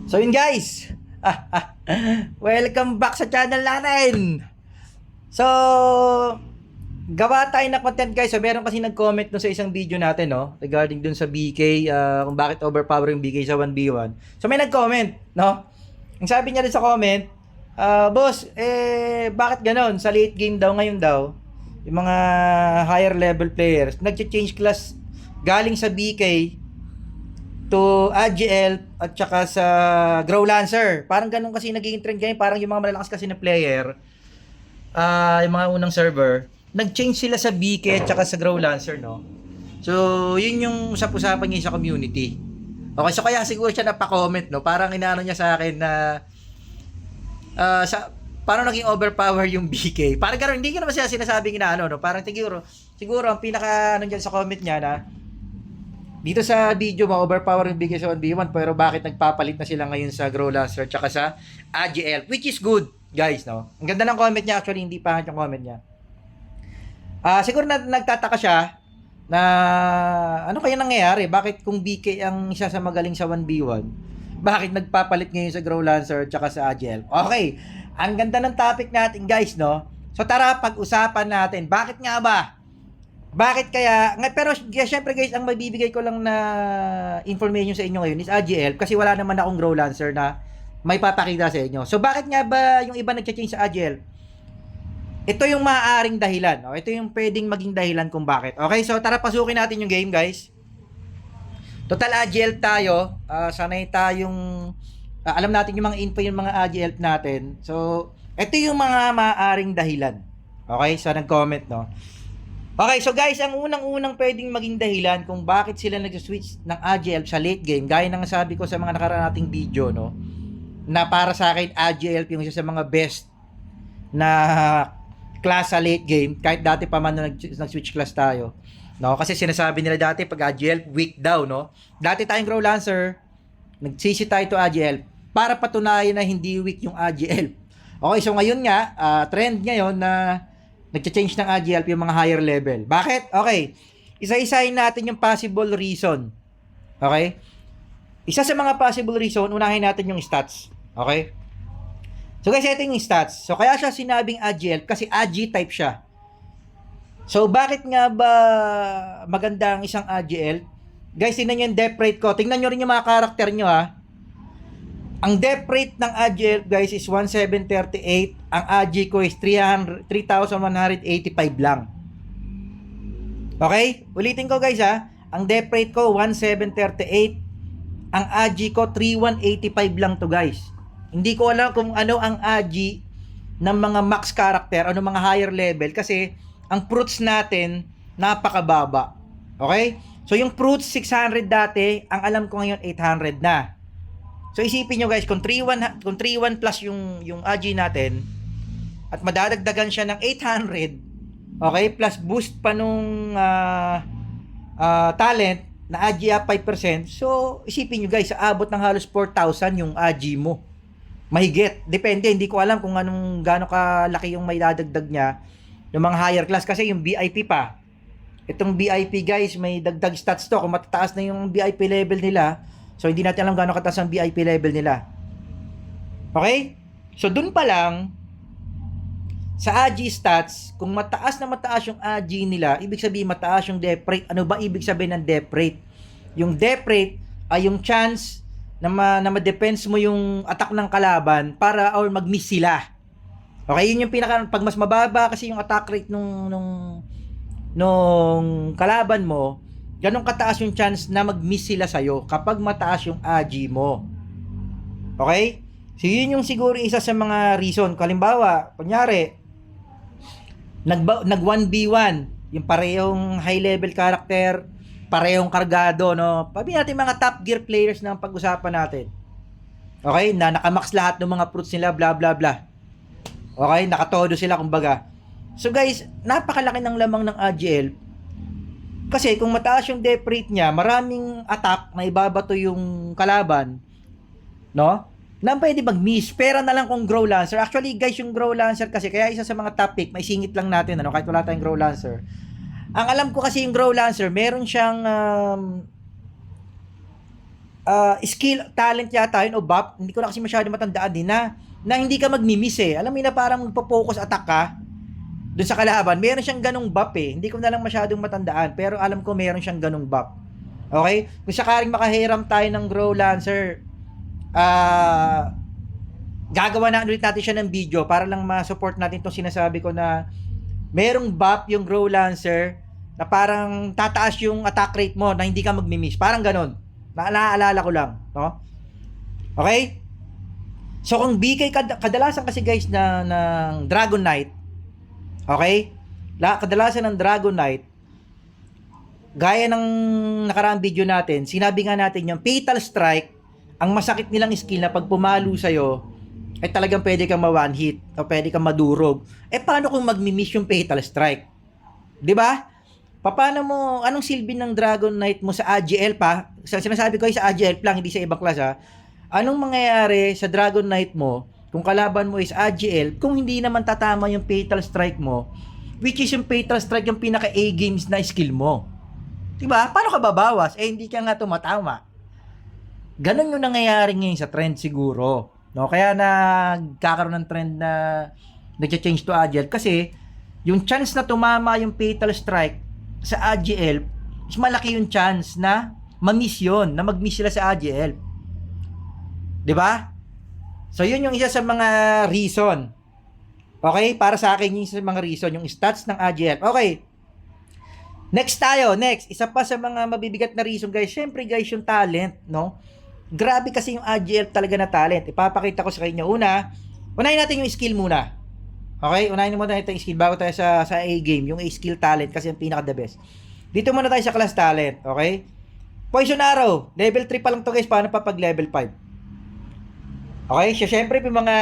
So yun guys, welcome back sa channel natin. So, gawa tayo ng content guys. So meron kasi nag-comment dun sa isang video natin, no, regarding dun sa BK, kung bakit overpower yung BK sa 1v1. So may nag-comment, no. Ang sabi niya dun sa comment, boss, bakit ganon? Sa late game daw ngayon daw, yung mga higher level players, nag-change class galing sa BK to AGL at saka sa Grow Lancer. Parang ganun kasi nagiging trend ngayon. Parang yung mga malalakas kasi na player, yung mga unang server, nag-change sila sa BK at saka sa Grow Lancer, no? So, yun yung usap-usapan niya sa community. Okay, so kaya siguro siya napaka-comment, no? Parang inaano niya sa akin na parang naging overpower yung BK. Parang gano'n, hindi ko naman siya sinasabing inaano, no? Parang siguro ang pinaka ano dyan sa comment niya na dito sa video ma-overpower yung BK sa 1v1, pero bakit nagpapalit na sila ngayon sa Grow Lancer tsaka sa AGL, which is good, guys, no? Ang ganda ng comment niya, actually hindi pangit yung comment niya. Siguro nagtataka siya na ano kaya nangyayari, bakit kung BK ang isa sa magaling sa 1v1, bakit nagpapalit ngayon sa Grow Lancer tsaka sa AGL? Okay, ang ganda ng topic natin, guys, no? So tara, pag-usapan natin, bakit nga ba? Bakit kaya? Pero syempre guys, ang mabibigay ko lang na information sa inyo ngayon is AGL kasi wala naman akong Grow Lancer na may papakita sa inyo. So bakit nga ba yung iba nagcha-change sa AGL? Ito yung maaaring dahilan. No? Ito yung pwedeng maging dahilan kung bakit. Okay, so tara pasukin natin yung game, guys. Total AGL tayo. Sanay tayong alam natin yung mga info yung mga AGL natin. So ito yung mga maaaring dahilan. Okay, so nag-comment, no? Okay, so guys, ang unang-unang pwedeng maging dahilan kung bakit sila nag-switch ng AGL sa late game, gaya ng sabi ko sa mga nakaraan nating video, no, na para sa akin, AGL yung isa sa mga best na class sa late game, kahit dati pa man nag-switch class tayo. No, kasi sinasabi nila dati pag AGL, weak daw, no? Dati tayong Grow Lancer, nagsisi tayo to AGL para patunayan na hindi weak yung AGL. Okay, so ngayon nga, trend ngayon na nagcha-change ng AGL yung mga higher level. Bakit? Okay. Isa-isahin natin yung possible reason. Okay? Isa sa mga possible reason, unahin natin yung stats. Okay? So guys, ito yung stats. So kaya siya sinabing AGL kasi AG type siya. So bakit nga ba maganda ang isang AGL? Guys, tingnan nyo yung depth rate ko. Tingnan nyo rin yung mga karakter nyo, ha. Ang depth rate ng AGL, guys, is 1738. Ang AG ko is 3,185 lang. Okay? Ulitin ko, guys, ha. Ang depth rate ko 1738. Ang AG ko 3185 lang to, guys. Hindi ko alam kung ano ang AG ng mga max character o ng mga higher level kasi ang fruits natin napakababa. Okay? So yung fruits 600 dati, ang alam ko ngayon 800 na. So isipin nyo guys, kung 3.1 plus yung AG natin at madadagdagan siya ng 800, okay, plus boost pa nung talent na AG up 5%, so isipin nyo guys, aabot ng halos 4,000 yung AG mo. Mahigit. Depende, hindi ko alam kung gaano kalaki yung may dadagdag niya yung mga higher class kasi yung VIP pa. Itong VIP guys, may dagdag stats to. Kung matataas na yung VIP level nila, so, hindi natin alam gaano kataas ang VIP level nila. Okay? So, dun pa lang, sa AG stats, kung mataas na mataas yung AG nila, ibig sabihin mataas yung depth rate. Ano ba ibig sabihin ng depth rate? Yung depth rate ay yung chance na ma-defense mo yung attack ng kalaban para or mag-miss sila. Okay? Yun yung pag mas mababa kasi yung attack rate nung kalaban mo, ganun kataas yung chance na mag-miss sila sa'yo kapag mataas yung AG mo. Okay? So, yun yung siguro isa sa mga reason. Kalimbawa, kunyari, nag 1v1, yung parehong high level character, parehong kargado, no? Pabi natin mga top gear players na pag-usapan natin. Okay? Na nakamax lahat ng mga fruits nila, blah, blah, blah. Okay? Nakatodo sila, kumbaga. So, guys, napakalaki ng lamang ng AGL. Kasi kung mataas yung depth rate niya, maraming attack na ibabato yung kalaban, no? Na pwede mag-miss. Pera na lang kung Grow Lancer. Actually, guys, yung Grow Lancer kasi, kaya isa sa mga topic, may singit lang natin, ano, kahit wala tayong Grow Lancer. Ang alam ko kasi yung Grow Lancer, meron siyang skill, talent yata yun o buff, hindi ko na kasi masyado matandaan din na hindi ka magmi-miss eh. Alam mo yun na parang magpo-focus attack ka dun sa kalaban. Meron siyang ganung buff eh. Hindi ko na lang masyadong matandaan pero alam ko meron siyang ganung buff. Okay? Kung sakaling makahiram tayo ng Grow Lancer, gagawa na ulit natin siya ng video para lang ma-support natin itong sinasabi ko na merong buff yung Grow Lancer na parang tataas yung attack rate mo na hindi ka magmi-miss. Parang ganon. Naaalala ko lang. No? Okay? So, kung BK, kadalasan kasi guys ng Dragon Knight, okay? Kadalasan ng Dragon Knight, gaya ng nakaraang video natin, sinabi nga natin yung Fatal Strike, ang masakit nilang skill na pag pumalo sa'yo, ay talagang pwede kang ma-one hit o pwede kang madurog. Paano kung magmi-miss yung Fatal Strike? 'Di ba? Paano mo, anong silbi ng Dragon Knight mo sa AGL pa? Sinasabi ko ay sa AGL lang, hindi sa ibang class ha. Anong mangyayari sa Dragon Knight mo kung kalaban mo is AGL kung hindi naman tatama yung Fatal Strike mo, which is yung Fatal Strike yung pinaka A-games na skill mo. 'Di ba? Paano ka babawas? Hindi ka nga tumatama. Ganon yung nangyayari ngayon sa trend siguro. No, kaya nagkakaroon ng trend na nag-change to AGL kasi yung chance na tumama yung Fatal Strike sa AGL, is malaki yung chance na ma-miss yun, na mag-miss sila sa AGL. 'Di ba? So yun yung isa sa mga reason. Okay? Para sa akin yung isa sa mga reason, yung stats ng AGL. Okay. Next tayo, next. Isa pa sa mga mabibigat na reason guys, syempre guys yung talent, no? Grabe kasi yung AGL talaga na talent. Ipapakita ko sa inyo. Unahin natin yung skill muna. Okay? Unahin muna natin yung skill bago tayo sa A-game. Yung A-skill talent kasi yung pinaka the best. Dito muna tayo sa class talent. Okay? Poison Arrow. Level 3 pa lang to guys. Paano pa pag level 5? Okay? So, syempre yung mga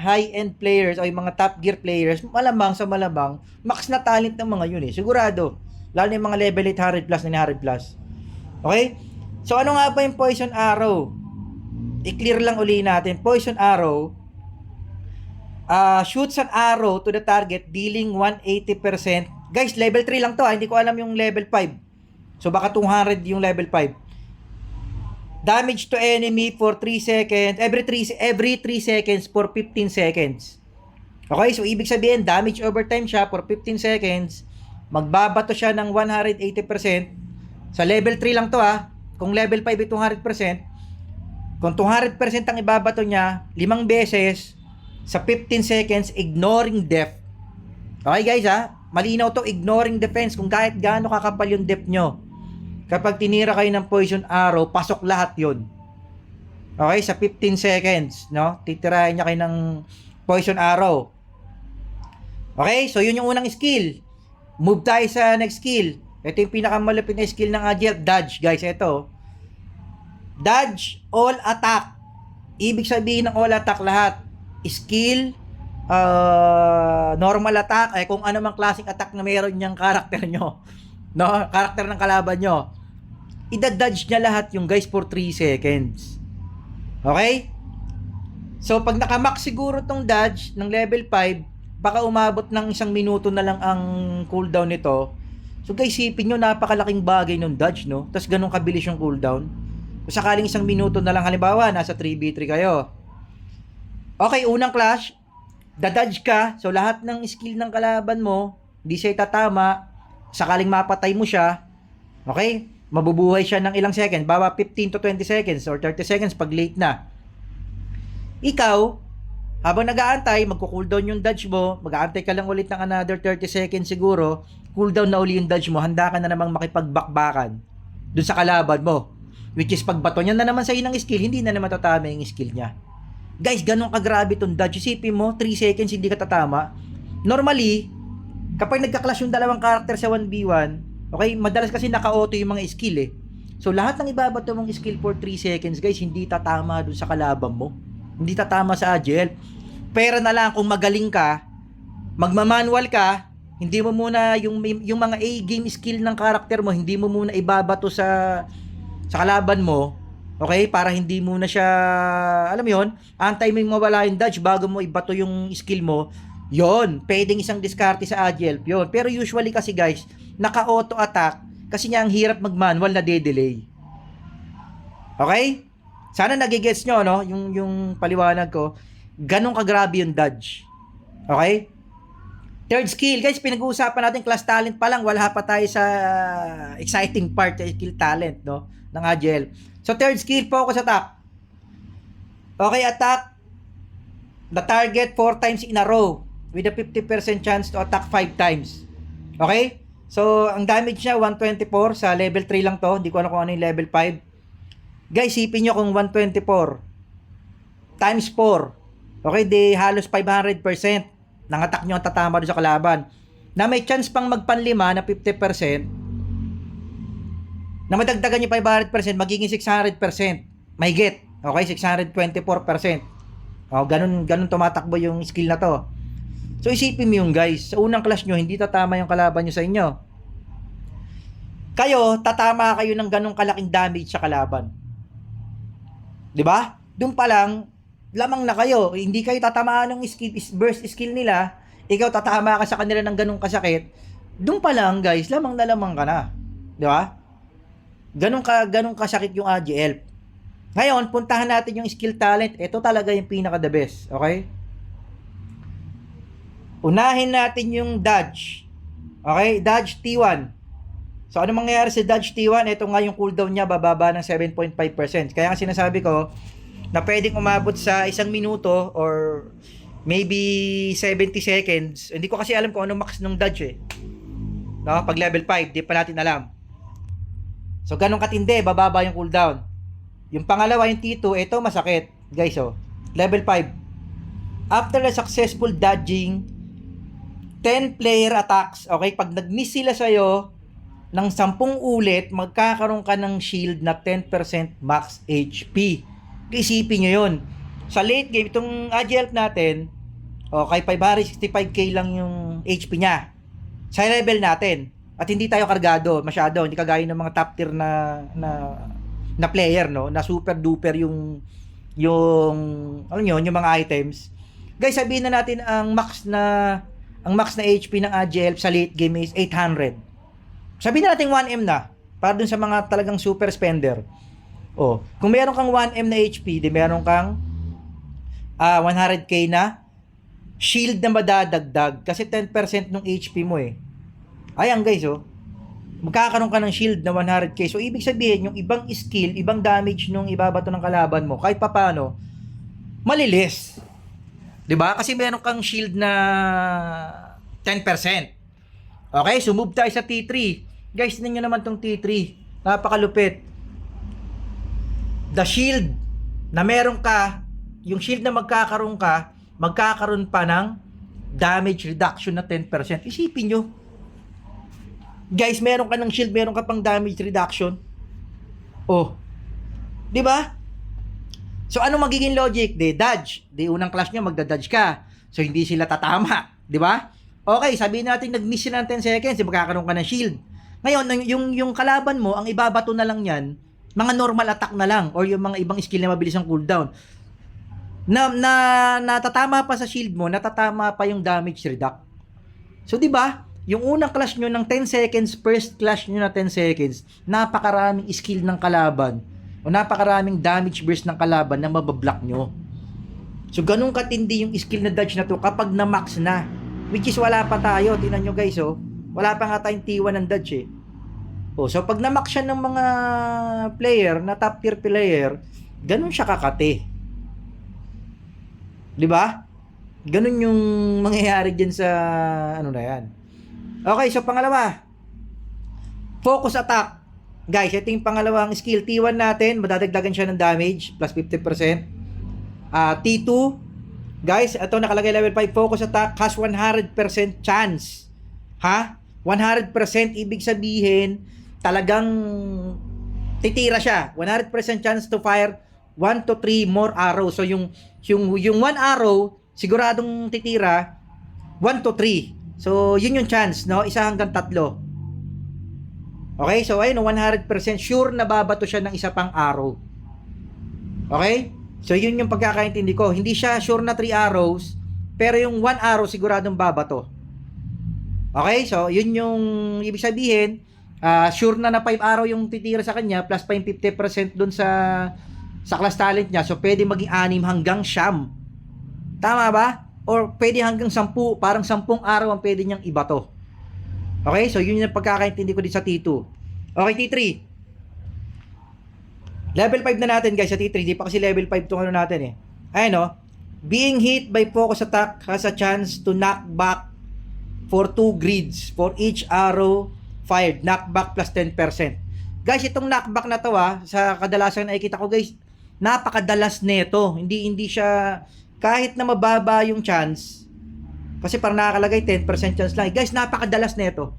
high-end players o yung mga top gear players, malamang sa malamang, max na talent ng mga yun eh. Sigurado. Lalo na yung mga level 800 plus, 900 plus. Okay? So, ano nga ba yung Poison Arrow? I-clear lang uli natin. Poison Arrow, shoots an arrow to the target dealing 180%. Guys, level 3 lang to ha. Hindi ko alam yung level 5. So, baka 200 yung level 5. Damage to enemy for 3 seconds. Every 3 seconds for 15 seconds. Okay, so ibig sabihin, damage overtime siya for 15 seconds. Magbabato siya ng 180%. Sa level 3 lang to ha. Kung level 5 ay 200%. Kung 200% ang ibabato niya, 5 beses, sa 15 seconds, ignoring depth. Okay guys ha? Malinaw to, ignoring defense. Kung kahit gaano kakapal yung depth nyo. Kapag tinira kayo ng poison arrow, pasok lahat yun. Okay? Sa 15 seconds, no? Titirahin niya kayo ng poison arrow. Okay? So yun yung unang skill. Move tayo sa next skill. Ito yung pinakamalupit na skill ng AGL. Dodge guys, ito. Dodge, all attack. Ibig sabihin ng all attack lahat. Skill, normal attack, ay kung ano mang klaseng attack na meron niyang karakter nyo, no? Karakter ng kalaban nyo, idadodge niya lahat yung guys for 3 seconds. Okay? So, pag nakamax siguro tong dodge ng level 5, baka umabot ng 1 minuto na lang ang cooldown nito. So, guys, isipin nyo, napakalaking bagay ng dodge, no? Tapos, ganun kabilis yung cooldown. So, sakaling 1 minuto na lang, halimbawa, nasa 3v3 kayo. Okay, unang clash, dadodge ka, so lahat ng skill ng kalaban mo, hindi siya itatama, sakaling mapatay mo siya, okay, mabubuhay siya ng ilang seconds, baba 15 to 20 seconds or 30 seconds pag late na. Ikaw, habang nag-aantay, magko-cooldown yung dodge mo, mag-aantay ka lang ulit ng another 30 seconds siguro, cooldown na uli yung dodge mo, handa ka na namang makipagbakbakan dun sa kalaban mo, which is pagbato niya na naman sa ng skill, hindi na naman tatama yung skill niya. Guys, ganun kagrabe itong dodge. Isipin mo, 3 seconds hindi ka tatama. Normally, kapag nagka-clash yung dalawang karakter sa 1v1, okay, madalas kasi naka-auto yung mga skill eh. So, lahat ng ibabato mong skill for 3 seconds, guys, hindi tatama dun sa kalaban mo. Hindi tatama sa AGL. Pero na lang, kung magaling ka, magmamanual ka, hindi mo muna yung mga A-game skill ng karakter mo, hindi mo muna ibabato sa kalaban mo. Okay? Para hindi mo na siya, alam mo yun, antay mo yung mawala yung dodge bago mo ibato yung skill mo, yon, pwedeng isang diskarte sa AGL yun. Pero usually kasi guys, naka-auto attack, kasi niya ang hirap mag-manual na de-delay. Okay? Sana nagigets nyo, no? Yung paliwanag ko. Ganun kagrabe yung dodge. Okay? Third skill, guys, pinag-uusapan natin class talent pa lang, wala pa tayo sa exciting part, skill talent, no, ng Agile. So third skill, focus attack. Okay, attack the target 4 times in a row with a 50% chance to attack 5 times. Okay? So ang damage niya 124 sa level 3 lang to, hindi ko alam kung ano yung level 5. Guys, sipin nyo kung 124 times 4. Okay, di halos 500% ng attack nyo ang tatama doon sa kalaban. Na may chance pang magpanlima na 50%, na madagdagan yung 500%, magiging 600%. May get. Okay, 624%. O, ganun tumatakbo yung skill na to. So, isipin mo yung guys, sa unang class nyo, hindi tatama yung kalaban nyo sa inyo. Kayo, tatama kayo ng ganung kalaking damage sa kalaban. 'Di ba? Doon pa lang, lamang na kayo. Hindi kayo tatamaan ng burst skill nila. Ikaw tatama ka sa kanila ng ganung kasakit. Doon pa lang, guys, lamang na lamang ka na. 'Di ba? Ganun kasakit yung AGL. Ngayon, puntahan natin yung skill talent. Ito talaga yung pinaka the best, okay? Unahin natin yung dodge. Okay? Dodge T1. So, ano mangyayari sa dodge T1? Ito nga yung cooldown niya, bababa ng 7.5%. Kaya nga sinasabi ko, na pwedeng umabot sa 1 minuto or maybe 70 seconds. Hindi ko kasi alam kung ano max ng dodge eh. No? Pag level 5, di pa natin alam. So, ganun katindi, bababa yung cooldown. Yung pangalawa, yung T2, ito masakit. Guys, oh. Level 5. After a successful dodging 10 player attacks, okay, pag nag-miss sila sa'yo ng 10 ulit, magkakaroon ka ng shield na 10% max HP. Isipin nyo yun. Sa late game, itong AGL natin, okay, 565k lang yung HP niya. Sa level natin. At hindi tayo kargado masyado. Hindi kagaya ng mga top tier na player, no? Na super duper yung ano yun, yung mga items. Guys, sabihin na natin ang max na HP ng AGL sa late game is 800. Sabihin na natin 1M na. Para dun sa mga talagang super spender. Oh, kung meron kang 1M na HP, di meron kang 100k na shield na madadagdag kasi 10% ng HP mo eh. Ayan guys, oh. Magkakaroon ka ng shield na 100k. So ibig sabihin, yung ibang skill, ibang damage nung ibabato ng kalaban mo, kahit papaano, malilis. 'Di ba? Kasi meron kang shield na 10%. Okay, so move tayo sa T3. Guys, tingnan nyo naman tong T3. Napakalupit. The shield na meron ka, yung shield na magkakaroon pa ng damage reduction na 10%. Isipin nyo. Guys, meron ka ng shield, meron ka pang damage reduction. Oh. 'Di ba? So, ano magiging logic? Dodge. Unang class nyo, magda-dodge ka. So, hindi sila tatama. 'Di ba? Okay, sabihin natin nag-miss sila ng 10 seconds, magkakaroon ka ng shield. Ngayon, yung kalaban mo, ang ibabato na lang yan, mga normal attack na lang or yung mga ibang skill na mabilis ang cooldown. Natatama pa sa shield mo, natatama pa yung damage reduct. So, 'di ba? Yung unang clash nyo ng 10 seconds, first clash nyo na 10 seconds, napakaraming skill ng kalaban o napakaraming damage burst ng kalaban na mabablock nyo. So, ganun katindi yung skill na dodge na to kapag na-max na. Which is wala pa tayo. Tingnan nyo guys, oh. Wala pa nga tayong T1 ng dodge eh. Oh, so, pag na-max siya ng mga player, na top tier player, ganun siya kakate. Diba? Ganun yung mangyayari dyan sa ano na yan. Okay, so pangalawa, focus attack. Guys, ito yung pangalawang skill. T1 natin, madadagdagan siya ng damage, plus 50%. T2, guys, ito nakalagay level 5, focus attack, has 100% chance. Ha? 100% ibig sabihin, talagang titira siya. 100% chance to fire 1 to 3 more arrows. So, yung 1 arrow, siguradong titira, 1 to 3. So, yun yung chance, no? 1 hanggang 3. Okay? So, ayun, 100% sure na babato siya ng isa pang arrow. Okay? So, yun yung pagkakaintindi ko. Hindi siya sure na 3 arrows, pero yung 1 arrow siguradong babato. Okay? So, yun yung ibig sabihin, Sure na 5 araw yung titira sa kanya, plus pa yung 50% dun sa class talent niya. So, pwede maging 6 hanggang 9. Tama ba? Or pwede hanggang 10, parang 10 araw ang pwede niyang ibato. Okay? So, yun yung pagkakaintindi ko din sa T2. Okay, T3. Level 5 na natin guys sa T3. Di pa kasi level 5 itong ano natin eh. Ayan o. Being hit by focus attack has a chance to knock back for 2 grids for each arrow fired. Knockback plus 10%. Guys, itong knockback na to sa kadalasan na nakikita ko guys, napakadalas nito. Hindi siya, kahit na mababa yung chance, kasi parang nakakalagay 10% chance lang. Guys, napakadalas nito.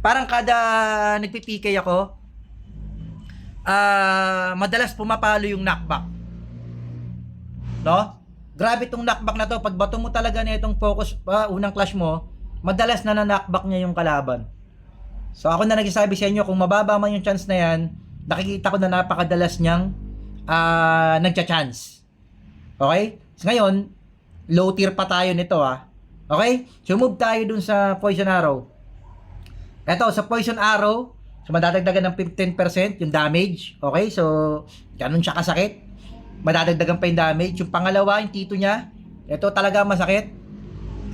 Parang kada nagpipikay ako, madalas pumapalo yung knockback. No? Grabe itong knockback na to. Pag bato mo talaga na itong focus, unang clash mo, madalas na knockback niya yung kalaban. So ako na nagsasabi sa inyo, kung mababa man yung chance na yan, nakikita ko na napakadalas niyang nagcha-chance. Okay? So ngayon, low tier pa tayo nito Okay? So move tayo dun sa poison arrow. Eto, sa poison arrow, so madadagdagan ng 15% yung damage. Okay? So, ganun siya kasakit. Madadagdagan pa yung damage. Yung pangalawa, yung tito niya, ito talaga masakit.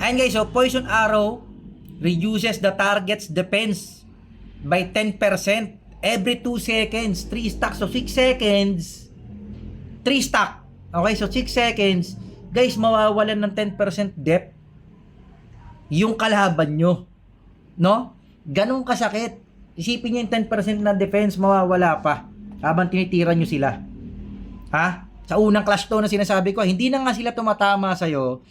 And guys, so poison arrow reduces the target's defense by 10% every 2 seconds. 3 stacks. So 6 seconds, 3 stack. Okay, so 6 seconds, guys, mawawalan ng 10% depth yung kalaban nyo. No? Ganun kasakit. Isipin nyo yung 10% na defense, mawawala pa habang tinitira nyo sila. Sa unang clash to na sinasabi ko, hindi na nga sila tumatama sa'yo.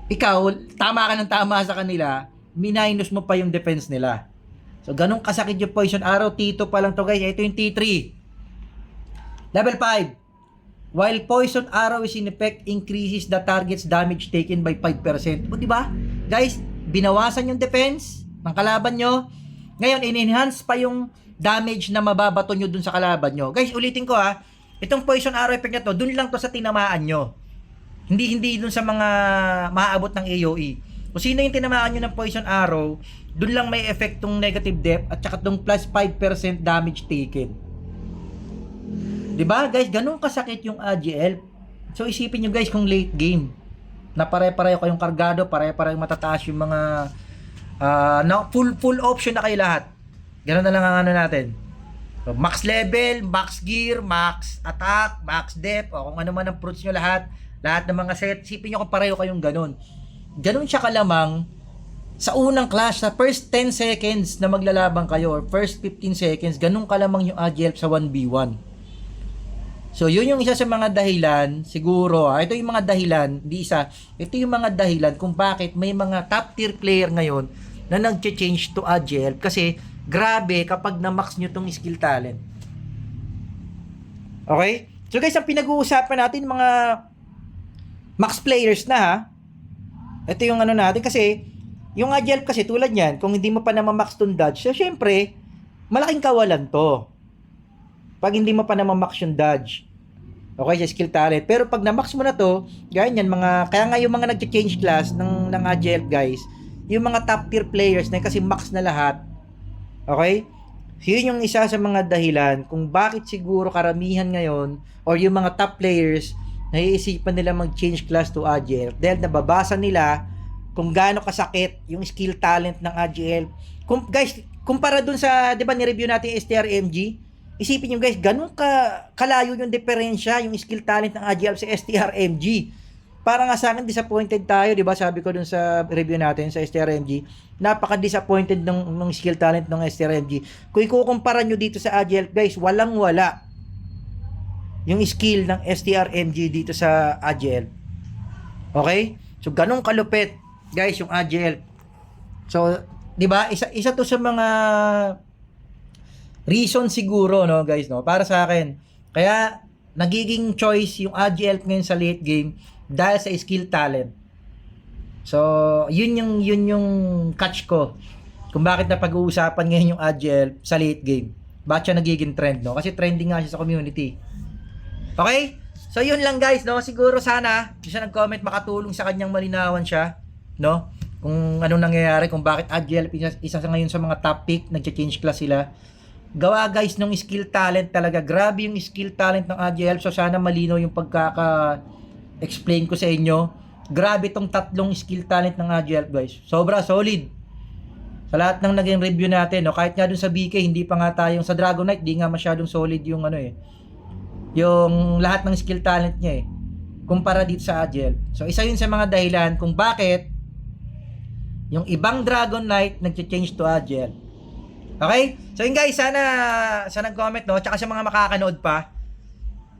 Ikaw, tama ka ng tama sa kanila, minus mo pa yung defense nila. So, ganun kasakit yung poison arrow. T2 pa lang to guys. Ito yung T3. Level 5. While poison arrow is in effect, increases the target's damage taken by 5%. O, diba? Guys, binawasan yung defense ng kalaban nyo. Ngayon, in-enhance pa yung damage na mababato nyo dun sa kalaban nyo. Guys, ulitin ko itong poison arrow effect na to, dun lang to sa tinamaan nyo. Hindi dun sa mga maaabot ng AOE. Kung sino yung tinamaan nyo ng poison arrow, dun lang may effect tong negative depth at saka tong plus 5% damage taken. Diba guys, ganun kasakit yung AGL. So isipin nyo guys kung late game, na pare-pareho kayong kargado, pare-pareho matataas yung mga full option na kayo lahat. Ganun na lang ang ano natin. So, max level, max gear, max attack, max depth, o kung ano man ang fruits nyo lahat ng mga set, isipin nyo kung pareho kayong ganun. Ganun siya kalamang sa unang clash, sa first 10 seconds na maglalaban kayo or first 15 seconds, ganun kalamang yung AGL sa 1v1. So, yun yung isa sa mga dahilan, siguro, ito yung mga dahilan, ito yung mga dahilan kung bakit may mga top tier player ngayon na nag-change to AGL kasi grabe kapag na-max nyo tong skill talent. Okay? So guys, ang pinag-uusapan natin mga max players na Ito yung ano natin kasi yung AGL kasi tulad niyan, kung hindi mo pa naman max tong dodge, so syempre, malaking kawalan to. Pag hindi mo pa naman max yung dodge. Okay, sa skill talent. Pero pag na-max mo na to, ganyan kaya nga yung mga nag-change class ng AGL guys, yung mga top tier players na kasi max na lahat. Okay? So, yun yung isa sa mga dahilan kung bakit siguro karamihan ngayon or yung mga top players naiisipan nila mag-change class to AGL dahil nababasa nila kung gaano kasakit yung skill talent ng AGL. Guys, kumpara dun sa, di ba, ni-review natin yung STRMG, isipin nyo guys, ganun kalayo yung diferensya, yung skill talent ng AGL sa STRMG. Para nga sa akin, disappointed tayo, di ba? Sabi ko dun sa review natin sa STRMG, napaka-disappointed ng skill talent ng STRMG. Kung ikukumpara nyo dito sa AGL, guys, walang-wala yung skill ng STRMG dito sa AGL. Okay? So, ganun kalupit, guys, yung AGL. So, di ba? Isa to sa mga reason siguro, no, guys, no, para sa akin. Kaya nagiging choice yung AGL ngayon sa late game dahil sa skill talent. So, yun yung catch ko kung bakit na pag-uusapan ngayon yung AGL sa late game. Bakit siya nagiging trend, no? Kasi trending nga siya sa community. Okay? So, yun lang, guys, no? Siguro sana yung siya nag-comment makatulong sa kanyang malinawan siya, no? kung anong nangyayari, kung bakit Agile isa sa ngayon sa mga top pick, nagcha-change class sila. Gawa guys ng skill talent talaga. Grabe yung skill talent ng Agile. So sana malino yung pagkaka-explain ko sa inyo. Grabe tong tatlong skill talent ng Agile guys. Sobra solid. Sa lahat ng naging review natin, no, kahit nga dun sa BK, hindi pa nga tayong sa Dragon Knight, di nga masyadong solid yung ano eh. Yung lahat ng skill talent niya eh. Kumpara dito sa Agile. So isa yun sa mga dahilan kung bakit yung ibang Dragon Knight nag-change to Agile. Okay? So yun guys, sana nag-comment, no? Tsaka sa mga makakanood pa,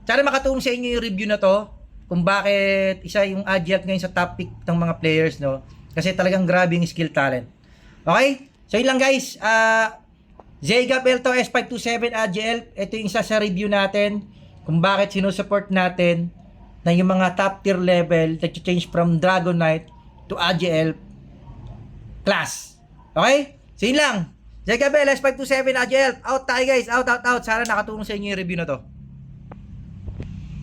sana makatulong sa inyo yung review na to kung bakit isa yung Agile ngayon sa top pick ng mga players, no? Kasi talagang grabe yung skill talent. Okay? So yun lang guys. Zegap Elto S527 Agile. Ito yung isa sa review natin kung bakit sinusupport natin na yung mga top tier level nag-change from Dragon Knight to Agile class. Okay? So yun lang. Zegap S527 Agile. Out tayo guys. Out. Sana nakatulong sa inyo yung review na to.